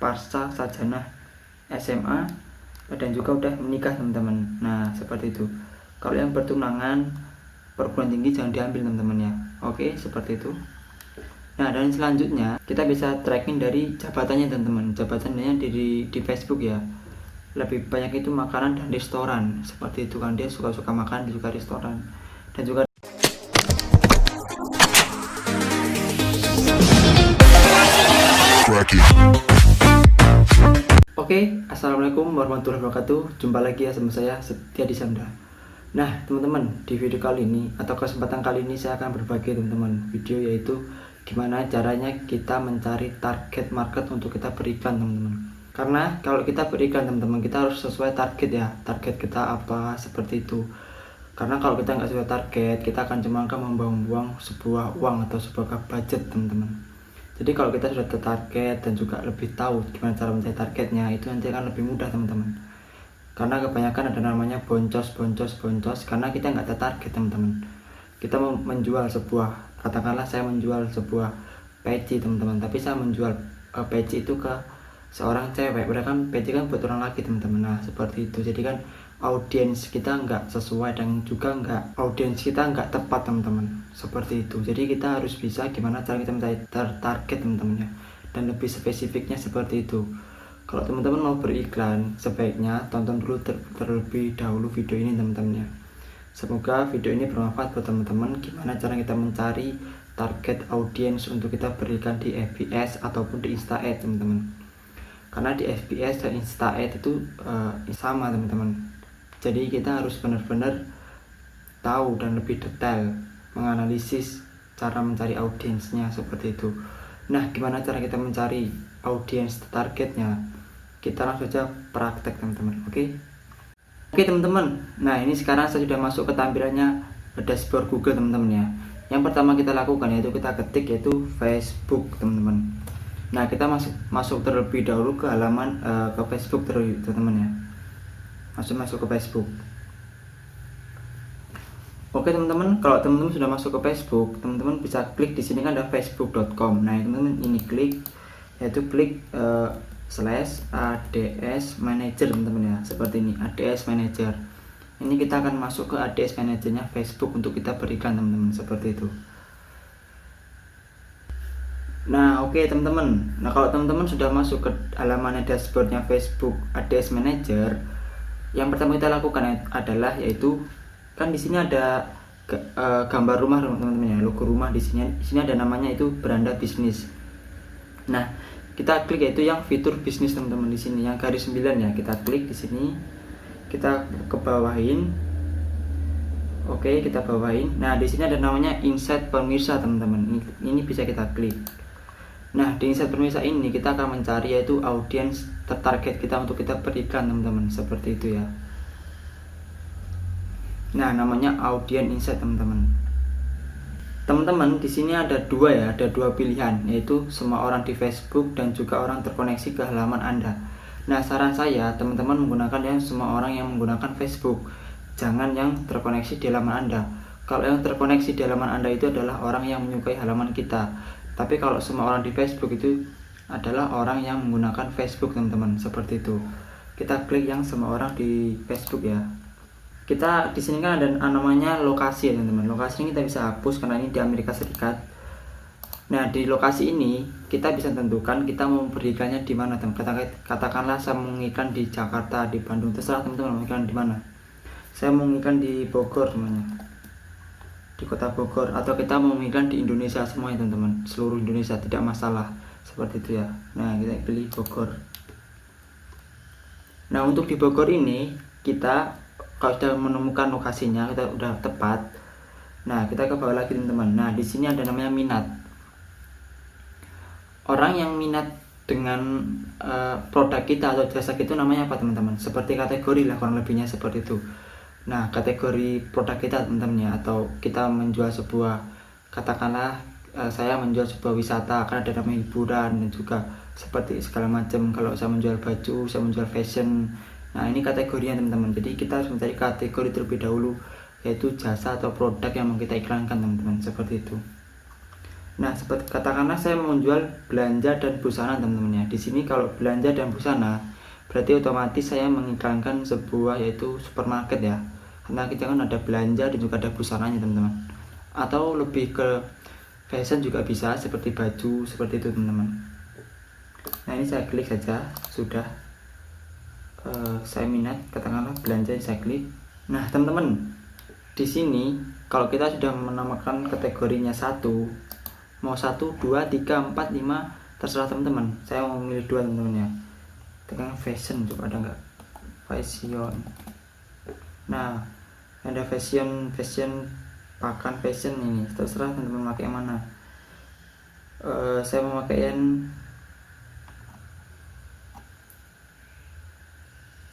pasca sarjana SMA dan juga udah menikah teman-teman. Nah seperti itu. Kalau yang bertunangan perguruan tinggi jangan diambil teman-teman ya. Oke, seperti itu. Nah dan selanjutnya kita bisa tracking dari jabatannya teman-teman. Jabatannya di Facebook ya. Lebih banyak itu makanan dan restoran. Seperti itu kan, dia suka-suka makan di juga restoran. Dan juga Oke, assalamualaikum warahmatullahi wabarakatuh. Jumpa lagi ya sama saya Setia di Sandra. Nah teman-teman, di video kali ini atau kesempatan kali ini saya akan berbagi teman-teman video, yaitu gimana caranya kita mencari target market untuk kita beriklan teman-teman. Karena kalau kita beriklan teman-teman, kita harus sesuai target ya. Target kita apa, seperti itu. Karena kalau kita nggak sesuai target, kita akan membuang-buang sebuah uang atau sebuah budget teman-teman. Jadi kalau kita sudah tertarget dan juga lebih tahu gimana cara mencari targetnya, itu nanti akan lebih mudah teman-teman. Karena kebanyakan ada namanya boncos karena kita nggak tertarget teman-teman. Kita mau menjual sebuah, katakanlah saya menjual sebuah peci teman-teman, tapi saya menjual peci itu ke seorang cewek, padahal kan peci kan buat orang laki teman-teman. Nah seperti itu. Jadi kan audiens kita nggak sesuai dan juga audiens kita nggak tepat teman-teman, seperti itu. Jadi kita harus bisa gimana cara kita mencari target teman-teman ya, dan lebih spesifiknya seperti itu. Kalau teman-teman mau beriklan, sebaiknya tonton dulu terlebih dahulu video ini teman-teman ya. Semoga video ini bermanfaat buat teman-teman gimana cara kita mencari target audiens untuk kita berikan di FBS ataupun di Insta Ad teman-teman. Karena di FBS dan Insta Ad itu sama teman-teman. Jadi kita harus benar-benar tahu dan lebih detail menganalisis cara mencari audiensnya, seperti itu. Nah gimana cara kita mencari audiens targetnya? Kita langsung saja praktek teman-teman. Oke teman-teman, nah ini sekarang saya sudah masuk ke tampilannya dashboard Google teman-teman ya. Yang pertama kita lakukan yaitu kita ketik yaitu Facebook teman-teman. Nah kita masuk terlebih dahulu ke halaman ke Facebook teman-teman ya. Masuk ke Facebook. Oke teman-teman, kalau teman-teman sudah masuk ke Facebook, teman-teman bisa klik di sini kan ada facebook.com. Nah teman-teman ini klik /ads manager teman-teman ya, seperti ini ads manager. Ini kita akan masuk ke ads manajernya Facebook untuk kita berikan teman-teman, seperti itu. Nah oke teman-teman, nah kalau teman-teman sudah masuk ke halaman dashboardnya Facebook ads manager, yang pertama kita lakukan adalah yaitu kan di sini ada gambar rumah teman-teman ya, logo rumah di sini ada namanya itu beranda bisnis. Nah kita klik yaitu yang fitur bisnis teman-teman, di sini yang garis 9 ya, kita klik di sini, kita ke bawahin. Oke kita bawahin. Nah di sini ada namanya insight pemirsa teman-teman, ini bisa kita klik. Nah di insight pemirsa ini kita akan mencari yaitu audiens tertarget kita untuk kita berikan teman-teman, seperti itu ya. Nah namanya audiens insight teman-teman. Teman-teman di sini ada dua pilihan, yaitu semua orang di Facebook dan juga orang terkoneksi ke halaman Anda. Nah saran saya teman-teman menggunakan yang semua orang yang menggunakan Facebook, jangan yang terkoneksi di halaman Anda. Kalau yang terkoneksi di halaman Anda itu adalah orang yang menyukai halaman kita. Tapi kalau semua orang di Facebook itu adalah orang yang menggunakan Facebook teman-teman, seperti itu. Kita klik yang semua orang di Facebook ya. Kita di sini kan ada namanya lokasi ya teman-teman. Lokasi ini kita bisa hapus karena ini di Amerika Serikat. Nah di lokasi ini kita bisa tentukan kita mau berikannya di mana teman. Katakanlah saya mau mengiklan di Jakarta, di Bandung, terserah teman-teman mau mengiklan di mana. Saya mau mengiklan di Bogor teman-teman, di kota Bogor, atau kita mau mengiklan di Indonesia semuanya teman-teman, seluruh Indonesia tidak masalah, seperti itu ya. Nah kita pilih Bogor. Nah untuk di Bogor ini kita kalau sudah menemukan lokasinya, kita udah tepat. Nah kita ke bawah lagi teman-teman. Nah di sini ada namanya minat. Orang yang minat dengan produk kita atau jasa kita namanya apa teman-teman? Seperti kategori lah kurang lebihnya, seperti itu. Nah kategori produk kita teman-teman ya, atau kita menjual sebuah, katakanlah saya menjual sebuah wisata, karena ada namanya hiburan dan juga seperti segala macam. Kalau saya menjual baju, saya menjual fashion. Nah ini kategorinya teman-teman. Jadi kita harus mencari kategori terlebih dahulu, yaitu jasa atau produk yang mau kita iklankan teman-teman, seperti itu. Nah, seperti katakanlah saya menjual belanja dan busana teman-teman ya. Di sini kalau belanja dan busana berarti otomatis saya mengiklankan sebuah yaitu supermarket ya. Karena kita kan ada belanja dan juga ada busananya teman-teman. Atau lebih ke fashion juga bisa, seperti baju seperti itu teman-teman. Nah, ini saya klik saja, sudah saya minat, katakanlah belanja, saya klik. Nah teman-teman, di sini kalau kita sudah menamakan kategorinya satu, mau 1, 2, 3, 4, 5 terserah teman-teman. Saya mau memilih 2 teman-teman ya. Tekan fashion, coba ada nggak fashion. Nah ada fashion pakan fashion, ini terserah teman-teman pakai yang mana. Saya mau pakai yang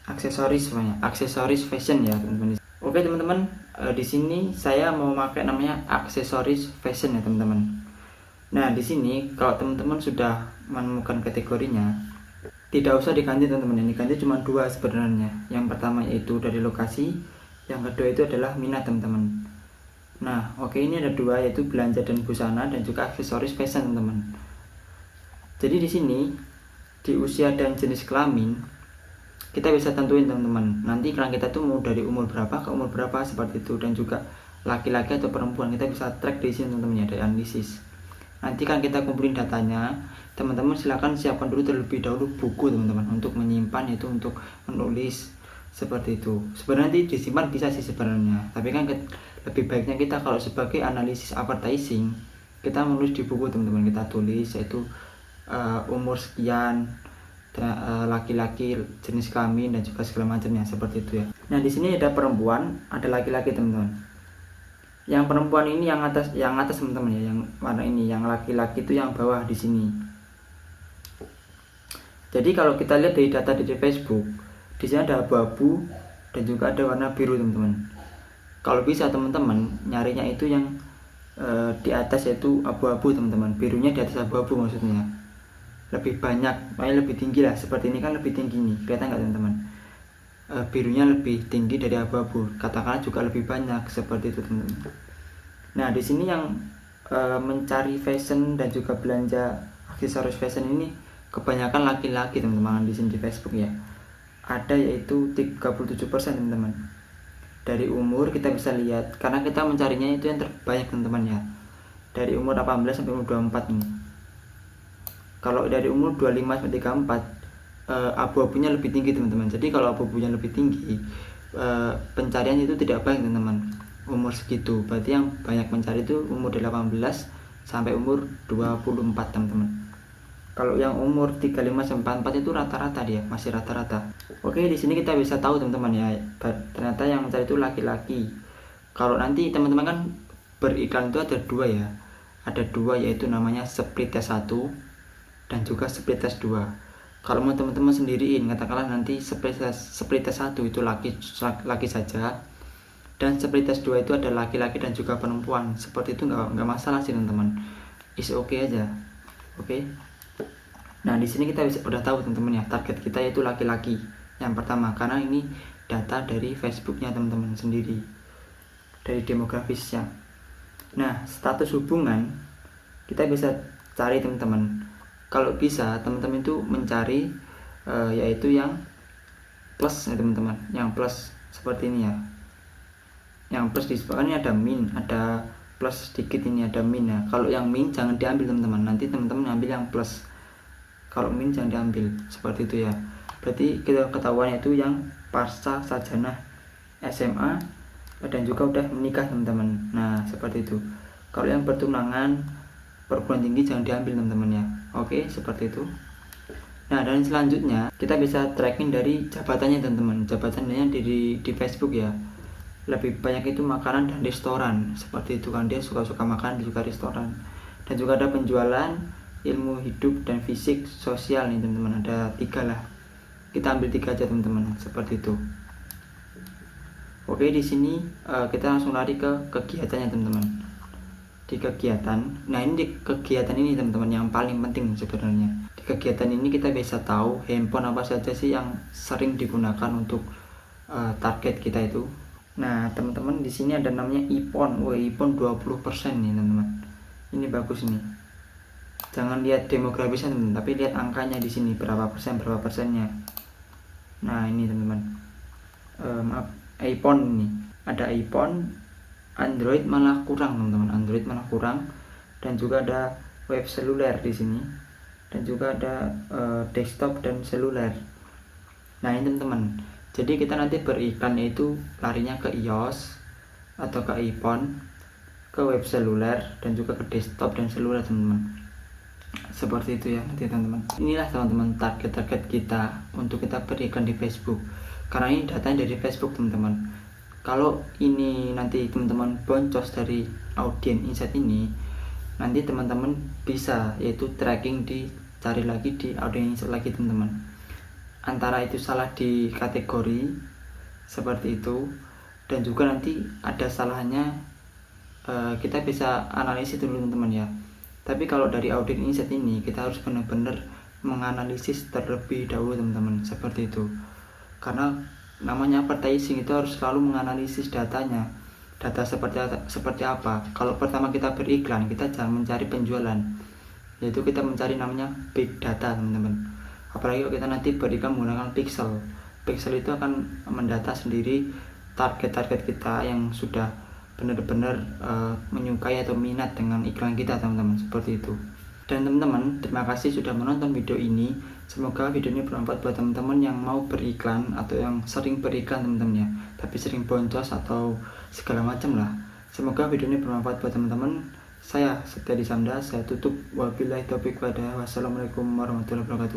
aksesoris semuanya, aksesoris fashion ya teman-teman. Oke teman-teman, di sini saya mau pakai namanya aksesoris fashion ya teman-teman. Nah di sini kalau teman-teman sudah menemukan kategorinya, tidak usah diganti teman-teman. Ini diganti cuma 2 sebenarnya. Yang pertama yaitu dari lokasi, yang kedua itu adalah minat teman-teman. Nah oke, ini ada 2 yaitu belanja dan busana dan juga aksesoris fashion teman-teman. Jadi di sini di usia dan jenis kelamin kita bisa tentuin teman-teman, nanti iklan kita tuh mau dari umur berapa ke umur berapa seperti itu, dan juga laki-laki atau perempuan kita bisa track di sini teman-teman ya, dari analisis. Nanti kan kita kumpulin datanya, teman-teman silahkan siapkan dulu terlebih dahulu buku teman-teman untuk menyimpan, itu untuk menulis seperti itu. Sebenarnya nanti disimpan bisa sih sebenarnya, tapi kan lebih baiknya kita kalau sebagai analisis advertising kita menulis di buku teman-teman, kita tulis yaitu umur sekian, laki-laki, jenis kelamin dan juga segala macamnya seperti itu ya. Nah di sini ada perempuan, ada laki-laki teman-teman. Yang perempuan ini yang atas teman-teman ya, yang warna ini, yang laki-laki itu yang bawah di sini. Jadi kalau kita lihat dari data dari Facebook, di sini ada abu-abu dan juga ada warna biru teman-teman. Kalau bisa teman-teman nyarinya itu yang di atas yaitu abu-abu teman-teman, birunya di atas abu-abu maksudnya. Lebih banyak, lebih tinggi lah, seperti ini kan lebih tinggi nih, kelihatan nggak teman-teman? Birunya lebih tinggi dari abu-abu, katakanlah juga lebih banyak seperti itu teman-teman. Nah di sini yang mencari fashion dan juga belanja aksesoris fashion ini kebanyakan laki-laki teman-teman di sini di Facebook ya. Ada yaitu 37% teman-teman. Dari umur kita bisa lihat, karena kita mencarinya itu yang terbanyak teman-teman ya, dari umur 18 sampai umur 24 ini. Kalau dari umur 25 sampai 34 abu-abunya lebih tinggi teman-teman. Jadi kalau abu-abunya lebih tinggi, pencarian itu tidak baik teman-teman. Umur segitu berarti yang banyak mencari itu umur 18 sampai umur 24 teman-teman. Kalau yang umur 35 sampai 44 itu rata-rata, dia masih rata-rata. Oke, di sini kita bisa tahu teman-teman ya, ternyata yang mencari itu laki-laki. Kalau nanti teman-teman kan beriklan itu ada 2 ya. Ada 2 yaitu namanya split test 1 dan juga split test 2. Kalau mau teman-teman sendiriin, katakanlah nanti split test 1 itu laki saja, dan split test 2 itu ada laki-laki dan juga perempuan. Seperti itu nggak masalah sih teman-teman, is oke aja. Oke. Nah di sini kita bisa udah tahu teman-teman ya, target kita yaitu laki-laki yang pertama, karena ini data dari Facebooknya teman-teman sendiri, dari demografisnya. Nah status hubungan kita bisa cari teman-teman. Kalau bisa teman-teman itu mencari yaitu yang plus ya teman-teman, yang plus seperti ini ya, yang plus di sebelah ini ada min, ada plus sedikit, ini ada min ya. Kalau yang min jangan diambil teman-teman, nanti teman-teman ambil yang plus. Kalau min jangan diambil seperti itu ya. Berarti kita ketahuan itu yang pasca sarjana SMA dan juga udah menikah teman-teman. Nah seperti itu. Kalau yang bertunangan, perguruan tinggi jangan diambil teman-teman ya. Oke, seperti itu. Nah dan selanjutnya kita bisa tracking dari jabatannya teman-teman. Jabatannya di Facebook ya, lebih banyak itu makanan dan restoran, seperti itu kan, dia suka-suka makan juga restoran. Dan juga ada penjualan, ilmu hidup, dan fisik sosial nih teman-teman, ada 3 lah. Kita ambil 3 aja teman-teman, seperti itu. Oke, di sini kita langsung lari ke kegiatannya teman-teman. Di kegiatan, nah ini di kegiatan ini teman-teman yang paling penting sebenarnya. Di kegiatan ini kita bisa tahu handphone apa saja sih yang sering digunakan untuk target kita itu. Nah teman-teman di sini ada namanya iPhone. Wah, iPhone 20% nih teman-teman, ini bagus nih. Jangan lihat demografisnya teman-teman, tapi lihat angkanya di sini berapa persennya. Nah ini teman-teman, maaf, iPhone ini ada iPhone, Android malah kurang teman-teman, Android malah kurang, dan juga ada web seluler di sini, dan juga ada desktop dan seluler. Nah ini teman-teman, jadi kita nanti beriklan itu larinya ke iOS atau ke iPhone, ke web seluler, dan juga ke desktop dan seluler teman-teman. Seperti itu ya nanti teman-teman. Inilah teman-teman target kita untuk kita berikan di Facebook, karena ini datanya dari Facebook teman-teman. Kalau ini nanti teman-teman boncos dari audiens insight ini, nanti teman-teman bisa yaitu tracking, dicari lagi di audiens insight lagi teman-teman, antara itu salah di kategori seperti itu, dan juga nanti ada salahnya, kita bisa analisis dulu teman-teman ya. Tapi kalau dari audit insight ini kita harus benar-benar menganalisis terlebih dahulu teman-teman, seperti itu. Karena namanya advertising itu harus selalu menganalisis datanya, data seperti apa. Kalau pertama kita beriklan, kita jangan mencari penjualan, yaitu kita mencari namanya big data teman-teman. Apalagi kalau kita nanti beriklan menggunakan pixel itu akan mendata sendiri target kita yang sudah benar-benar menyukai atau minat dengan iklan kita teman-teman, seperti itu. Dan teman-teman, terima kasih sudah menonton video ini. Semoga video ini bermanfaat buat teman-teman yang mau beriklan atau yang sering beriklan teman-teman ya, tapi sering boncos atau segala macam lah. Semoga video ini bermanfaat buat teman-teman. Saya Setia Disamda, saya tutup. Wabillahi taufiq walhidayah. Wassalamualaikum warahmatullahi wabarakatuh.